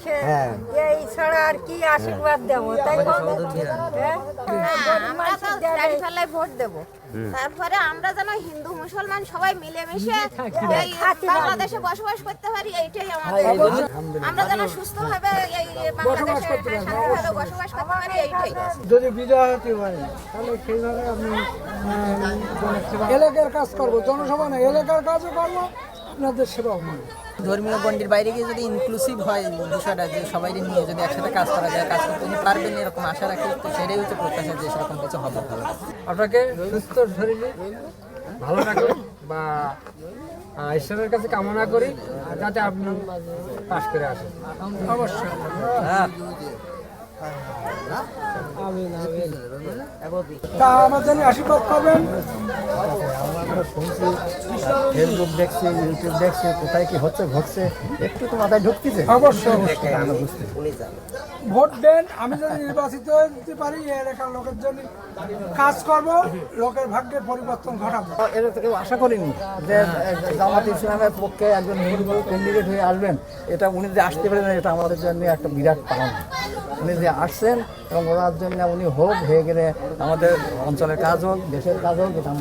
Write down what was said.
সে এই ছাড়া আর কি আশীর্বাদ দেবো তাই ভোট দেবো। তারপরে আমরা যেন হিন্দু মুসলমান সবাই মিলেমিশে এই বাংলাদেশে বসবাস করতে পারি, এইটাই আমাদের। আমরা যেন সুস্থভাবে এই বাংলাদেশে সুস্থভাবে বসবাস করতে পারি, এইটাই। যদি বিজয় হতে পারে তাহলে সেইভাবে আমি এলাকার কাজ করবো, জনসভা না এলাকার কাজও করবো, আপনাদের সেবাও করবো। ধর্মীয় গণ্ডির বাইরে গিয়ে যদি ইনক্লুসিভ হয় বিষয়টা, যে সবাই নিয়ে যদি একসাথে কাজ করা যায়, কাজ করতে উনি পারবেন এরকম আশা রাখি, তো সেটাই হচ্ছে প্রত্যাশা যে সেরকম কিছু হবে। আপনাকে সুস্থ শরীরে ভালো থাকে বা ঈশ্বরের কাছে কামনা করি যাতে আপনি পাশ করে আসেন। অবশ্যই তা আমার জন্য আশীর্বাদ করবেন। ফেসবুক দেখছি, ইউটিউব দেখছি, কোথায় কি হচ্ছে ঘটছে একটু তো মাথায় ঢুকতেছে। অবশ্যই ভোট দেন। আমি যদি নির্বাচিত হতে পারি এলাকার লোকের জন্য কাজ করব, লোকের ভাগ্যের পরিবর্তন ঘটাবো। এটা তো কেউ আশা করিনি যে জামাত ইসলামের পক্ষে একজন হিন্দু ক্যান্ডিডেট হয়ে আসবেন। এটা উনি যে আসতে পারেন এটা আমাদের জন্য একটা বিরাট পালন। উনি যে আসছেন এবং ওনার জন্য উনি হোক হয়ে গেলে আমাদের অঞ্চলের কাজ হোক, দেশের কাজ হোক, এটা আমরা